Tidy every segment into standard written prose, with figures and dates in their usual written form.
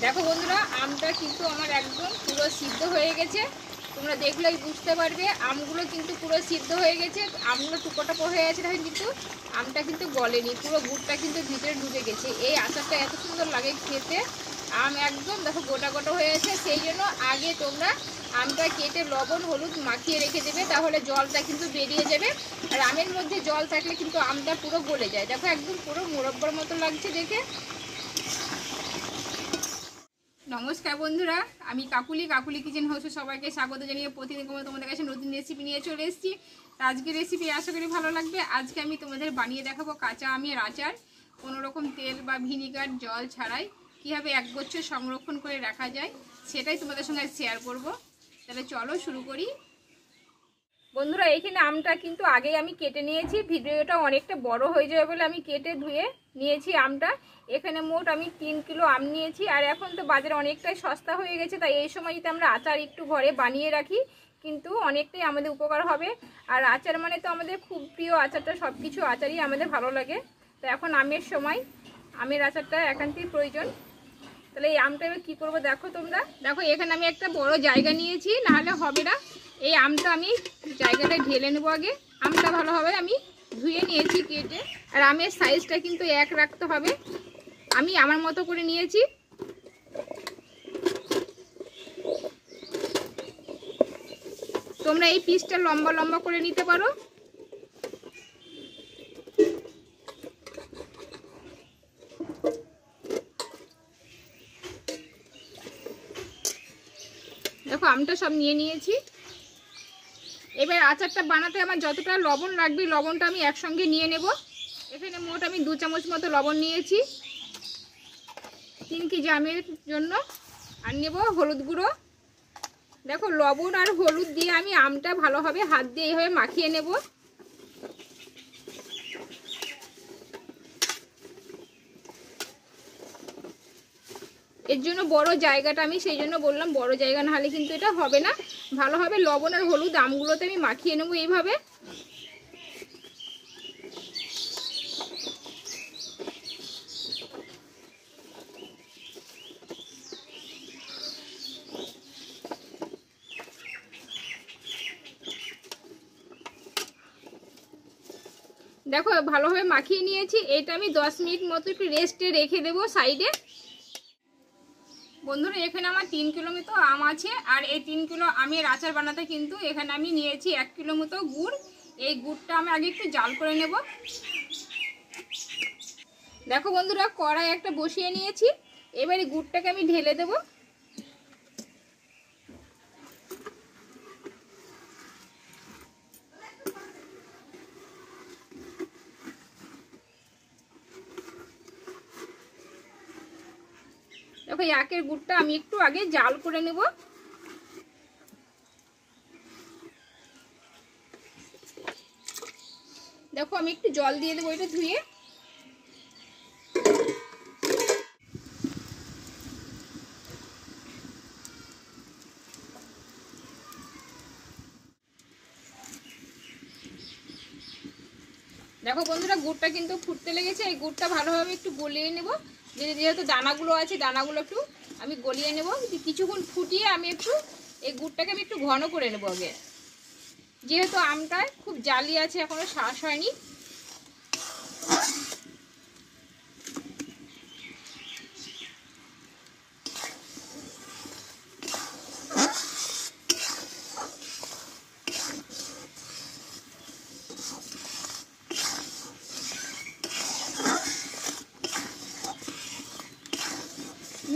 দেখো বন্ধুরা, আমটা কিন্তু আমার একদম পুরো সিদ্ধ হয়ে গেছে। তোমরা দেখলেই বুঝতে পারবে আমগুলো কিন্তু পুরো সিদ্ধ হয়ে গেছে। আমগুলো টুকরো হয়ে আছে, তখন কিন্তু আমটা কিন্তু গলেনি, পুরো গুড়টা কিন্তু ভিতরে ঢুকে গেছে। এই আচারটা এত সুন্দর লাগে খেতে। আম একদম দেখো গোটা গোটা হয়ে আছে। সেই জন্য আগে তোমরা আমটা কেটে লবণ হলুদ মাখিয়ে রেখে দেবে, তাহলে জলটা কিন্তু বেরিয়ে যাবে। আর আমের মধ্যে জল থাকলে কিন্তু আমটা পুরো গলে যায়। দেখো একদম পুরো মুরব্বার মতো লাগছে দেখে। নমস্কার বন্ধুরা, আমি কাকুলি কিচেন হাউসে সবাইকে স্বাগত জানিয়ে প্রতিদিন তোমাদের কাছে নতুন রেসিপি নিয়ে চলে এসেছি। আজকে রেসিপি আশা করি ভালো লাগবে। আজকে আমি তোমাদের বানিয়ে দেখাবো কাঁচা আমের আচার, কোনো রকম তেল বা ভিনিগার জল ছাড়াই কীভাবে 1 বছর সংরক্ষণ করে রাখা যায় সেটাই তোমাদের সঙ্গে শেয়ার করব। তাহলে চলো শুরু করি। বন্ধুরা, এইখানে আমটা কিন্তু আগেই আমি কেটে নিয়েছি। ভিডিওটা অনেকটা বড় হয়ে যাবে বলে আমি কেটে ধুয়ে নিয়েছি আমটা। এখানে মোট আমি 3 কিলো আম নিয়েছি। আর এখন তো বাজারে অনেকটাই সস্তা হয়ে গেছে, তাই এই সময় যদি আমরা আচার একটু ঘরে বানিয়ে রাখি কিন্তু অনেকটাই আমাদের উপকার হবে। আর আচার মানে তো আমাদের খুব প্রিয়, আচারটা সব কিছু আচারই আমাদের ভালো লাগে। তো এখন আমের সময় আমের আচারটা একান্তই প্রয়োজন। তাহলে এই আমটা এবার কী করবো দেখো তোমরা। দেখো এখানে আমি একটা বড় জায়গা নিয়েছি, নাহলে হবে না। এই আমটা আমি জায়গাটায় ঢেলে নেবো। আগে আমটা ভালোভাবে আমি ধুয়ে নিয়েছি কেটে। আর আমের সাইজটা কিন্তু এক রাখতে হবে। আমি আমার মতো করে নিয়েছি। তোমরা এই পিসটা লম্বা লম্বা করে নিতে পারো। দেখো আমটা সব নিয়ে নিয়েছি। এবার আচারটা বানাতে আমার যতটা লবণ লাগবে লবণটা আমি একসঙ্গে নিয়ে নেব। এখানে মোট আমি 2 চামচ মতো লবণ নিয়েছি 3 কেজি আমের জন্য। আর নেব হলুদ গুঁড়ো। দেখো লবণ আর হলুদ দিয়ে আমি আমটা ভালোভাবে হাত দিয়ে এইভাবে মাখিয়ে নেব। এর জন্য বড় জায়গাটা আমি সেই জন্য বললাম, বড় জায়গা না হলে কিন্তু এটা হবে না। ভালোভাবে লবণ আর হলুদ আমগুলোতে আমি মাখিয়ে নেব এইভাবে। দেখো ভালোভাবে মাখিয়ে নিয়েছি। এটা আমি 10 মিনিট মতো একটু রেস্টে রেখে দেবো সাইডে। বন্ধুরা, এখানে আমার 3 কিলো মতো আম আছে। আর এই 3 কিলো আমের আচার বানাতে কিন্তু এখানে আমি নিয়েছি 1 কিলো মতো গুড়। এই গুড়টা আমি আগে একটু জাল করে নেব। দেখো বন্ধুরা, কড়াই একটা বসিয়ে নিয়েছি। এবারে গুড়টাকে আমি ঢেলে দেব। দেখো একের গুড়টা আমি একটু আগে জাল করে নেব। দেখো আমি একটু জল দিয়ে দেবো এটা ধুয়ে। দেখো বন্ধুরা, গুড়টা কিন্তু ফুটতে লেগেছে। এই গুড়টা ভালোভাবে একটু গলিয়ে নেব। যেহেতু দানাগুলো আছে দানাগুলো একটু আমি গলিয়ে নেব। কিছুক্ষণ ফুটিয়ে আমি একটু এই গুড়টাকে আমি একটু ঘন করে নেব আগে, যেহেতু আমটায় খুব জালি আছে, এখনো শ্বাস হয়নি।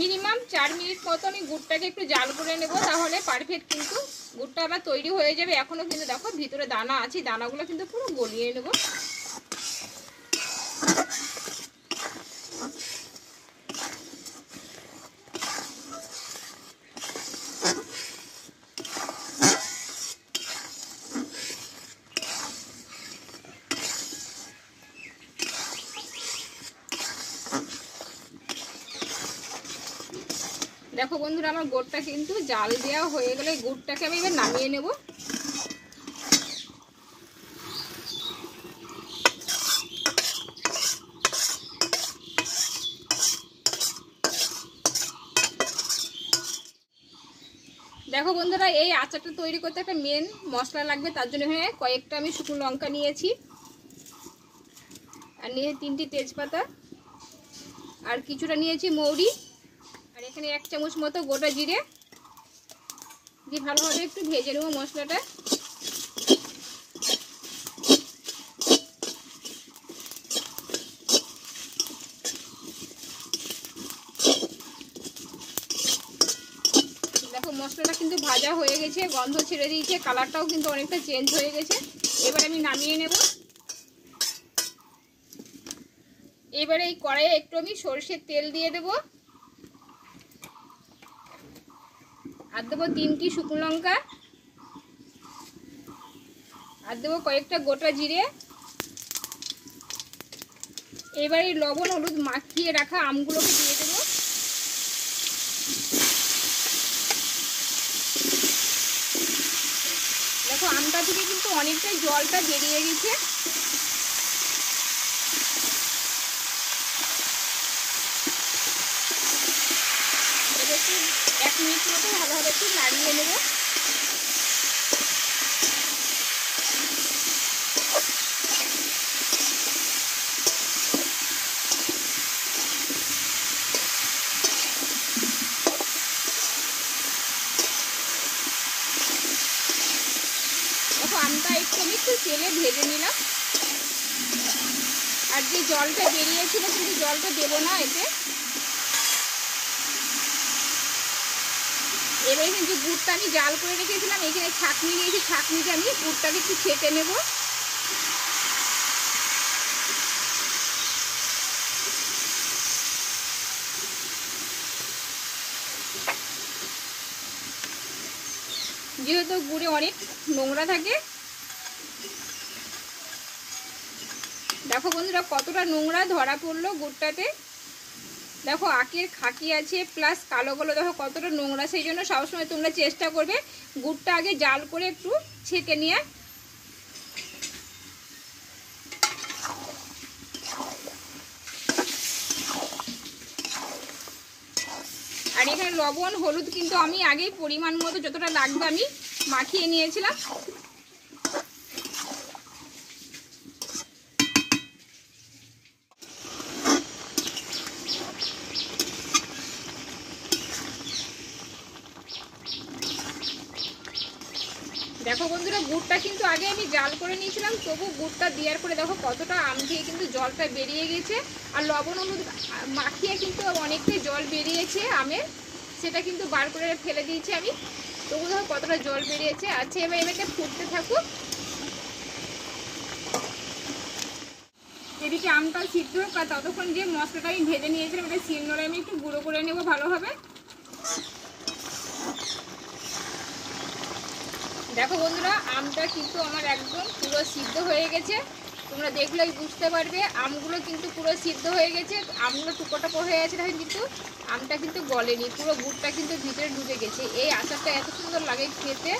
মিনিমাম 4 মিনিট মতো আমি গুড়টাকে একটু জাল করে নেব, তাহলে পারফেক্ট কিন্তু গুড়টা আবার তৈরি হয়ে যাবে। এখনো কিন্তু দেখো ভিতরে দানা আছে, দানাগুলো কিন্তু পুরো গলিয়ে নেব। দেখো বন্ধুরা, আমার গুড়টা কিন্তু জাল দেওয়া হয়ে গেলে গুড়টাকে আমি এবার নামিয়ে নেব। দেখো বন্ধুরা, এই আচারটা তৈরি করতে একটা মেন মশলা লাগবে, তার জন্য এখানে কয়েকটা আমি শুকনো লঙ্কা নিয়েছি, আর নিয়ে 3টি তেজপাতা, আর কিছুটা নিয়েছি মৌরি, আর এখানে 1 চামচ মতো গোটা জিরে দিয়ে ভালোভাবে একটু ভেজে নেবো মশলাটা। দেখো মশলাটা কিন্তু ভাজা হয়ে গেছে, গন্ধ ছেড়ে দিয়েছে, কালারটাও কিন্তু অনেকটা চেঞ্জ হয়ে গেছে। এবার আমি নামিয়ে নেব। এবারে এই কড়াইয়ে একটু আমি সরষের তেল দিয়ে দেব, আর দেবো 3টি শুকনো লঙ্কা, আর দেবো কয়েকটা গোটা জিরে। এবারে লবণ হলুদ মাখিয়ে রাখা আমগুলোকে দিয়ে দেবো। দেখো আমটা থেকে কিন্তু অনেকটাই জলটা বেরিয়ে গেছে। এবার একটু 1 মিনিট মতো ভালোভাবে একটু নাড়িয়ে নেব। দেখো আমটা একটু আমি একটু তেলে ভেজে নিলাম, আর যে জলটা বেরিয়েছিল কিন্তু জলটা দেবো না এতে। এবারে কিন্তু গুড়টা আমি জাল করে রেখেছিলাম, এখানে ছাঁকনি নিয়েছি, ছাঁকনিতে আমি গুড়টাকে একটু ছেঁকে নেব। যেহেতু গুড়ে অনেক নোংরা থাকে, দেখো বন্ধুরা কতটা নোংরা ধরা পড়লো গুড়টাতে। দেখো আখের খাকি আছে প্লাস কালো কালো, দেখো কতটা নোংরা। সেই জন্য সবসময় তোমরা চেষ্টা করবে গুড়টা আগে জাল করে একটু ছেঁকে নিয়ে। আর এখানে লবণ হলুদ কিন্তু আমি আগেই পরিমাণ মতো যতটা লাগবে আমি মাখিয়ে নিয়েছিলাম। দেখো বন্ধুরা গুড়টা কিন্তু আগে আমি জাল করে নিয়েছিলাম, তবু গুড়টা দেওয়ার পরে দেখো কতটা আম থেকে কিন্তু জলটা বেরিয়ে গেছে। আর লবণ হলুদ মাখিয়ে কিন্তু অনেকটাই জল বেরিয়েছে আমের, সেটা কিন্তু বার করে ফেলে দিয়েছি আমি, তবু দেখো কতটা জল বেরিয়েছে। আচ্ছা এবার এটাকে ফুটতে থাকুক। এদিকে আমটা সিদ্ধ হোক, আর ততক্ষণ যে মশলাটা আমি ভেজে নিয়েছিলাম এটা শিলনোড়ায় আমি একটু গুঁড়ো করে নেবো ভালোভাবে। দেখো বন্ধুরা আমটা কিন্তু আমার একদম পুরো সিদ্ধ হয়ে গেছে, তোমরা দেখলেই বুঝতে পারবে আমগুলো কিন্তু পুরো সিদ্ধ হয়ে গেছে। আমগুলো টুকরো টুকরো হয়ে গেছে, দেখো কিন্তু আমটা কিন্তু গলেনি, পুরো গুড়টা কিন্তু ভিতরে ঢুকে গেছে। এই আচারটা এত সুন্দর লাগে খেতে,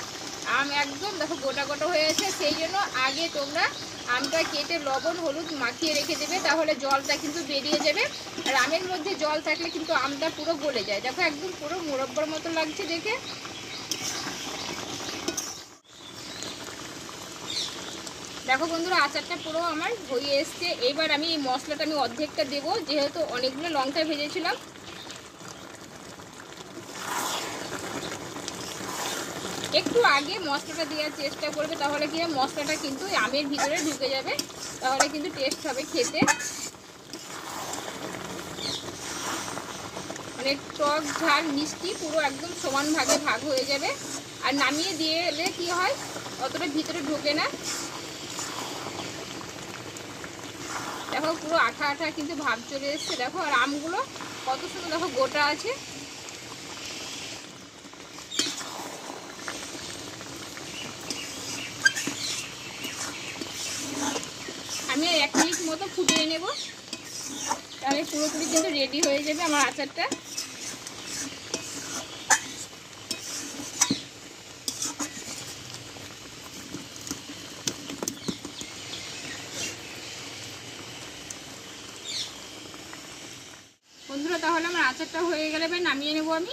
আম একদম দেখো গোটা গোটা হয়ে আছে। সেই জন্য আগে তোমরা আমটা কেটে লবণ হলুদ মাখিয়ে রেখে দেবে, তাহলে জলটা কিন্তু বেরিয়ে যাবে। আর আমের মধ্যে জল থাকলে কিন্তু আমটা পুরো গলে যায়। দেখো একদম পুরো মুরব্বার মতো লাগছে দেখে। দেখো বন্ধুরা আচারটা পুরো আমার হয়ে এসছে। এবার আমি এই মশলাটা আমি অর্ধেকটা দেবো, যেহেতু অনেকগুলো লঙ্কা ভেজেছিলাম। একটু আগে মশলাটা দেওয়ার চেষ্টা করবে, তাহলে কি মশলাটা কিন্তু আমের ভিতরে ঢুকে যাবে, তাহলে কিন্তু টেস্ট হবে খেতে। মানে টক ঝাল মিষ্টি পুরো একদম সমান ভাগে ভাগ হয়ে যাবে। আর নামিয়ে দিয়ে এলে কি হয় অতটা ভিতরে ঢোকে না। দেখো পুরো আঠা আঠা কিন্তু ভাব চলে এসছে। দেখো আর আমগুলো কত সুন্দর দেখো গোটা আছে। আমি 1 মিনিট মতো ফুটিয়ে নেব, তাহলে পুরোপুরি কিন্তু রেডি হয়ে যাবে আমার আচারটা। বন্ধুরা তাহলে আমার আচারটা হয়ে গেলে এবার নামিয়ে নেব আমি।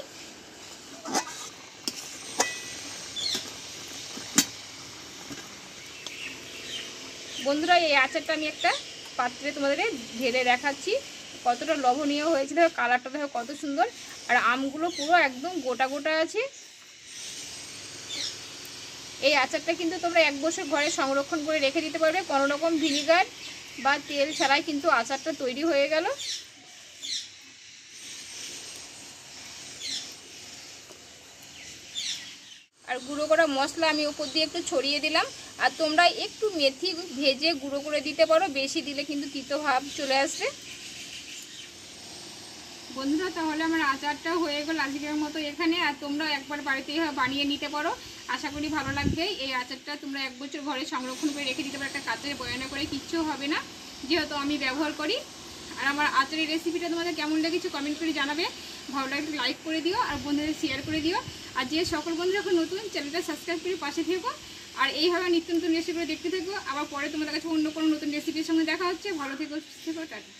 বন্ধুরা এই আচারটা আমি একটা পাত্রে তোমাদেরকে ঢেলে দেখাচ্ছি কতটা লোভনীয় হয়েছে। দেখো কালারটা দেখো কত সুন্দর, আর আমগুলো পুরো একদম গোটা গোটা আছে। এই আচারটা কিন্তু তোমরা 1 বছর ঘরে সংরক্ষণ করে রেখে দিতে পারবে, কোনো রকম ভিনিগার বা তেল ছাড়াই কিন্তু আচারটা তৈরি হয়ে গেল। আর গুঁড়ো করা মশলা আমি উপর দিয়ে একটু ছড়িয়ে দিলাম। আর তোমরা একটু মেথি ভেজে গুঁড়ো করে দিতে পারো, বেশি দিলে কিন্তু তিতো ভাব চলে আসবে। বন্ধুরা তাহলে আমার আচারটা হয়ে গেল আজকের মতো এখানে। আর তোমরা একবার বাড়িতে বানিয়ে নিতে পারো, আশা করি ভালো লাগবে। এই আচারটা তোমরা 1 বছর ঘরে সংরক্ষণ করে রেখে দিতে পারো, একটা কাঁচের বয়ানে করে, কিচ্ছু হবে না যেহেতু আমি ব্যবহার করি। আর আমার আচারের রেসিপিটা তোমাদের কেমন লেগেছে কমেন্ট করে জানাবে, ভালো লাগলে লাইক করে দিও আর বন্ধুদের শেয়ার করে দিও। আর যে সকল বন্ধুরা এখন নতুন চ্যানেলটা সাবস্ক্রাইব করে পাশে থেকো, আর এইভাবে নিত্য নতুন রেসিপিগুলো দেখতে থাকবো। আবার পরে তোমাদের কাছে অন্য কোনো নতুন রেসিপির সঙ্গে দেখা হচ্ছে। ভালো থেকো, সুস্থ থেকো, টাটা।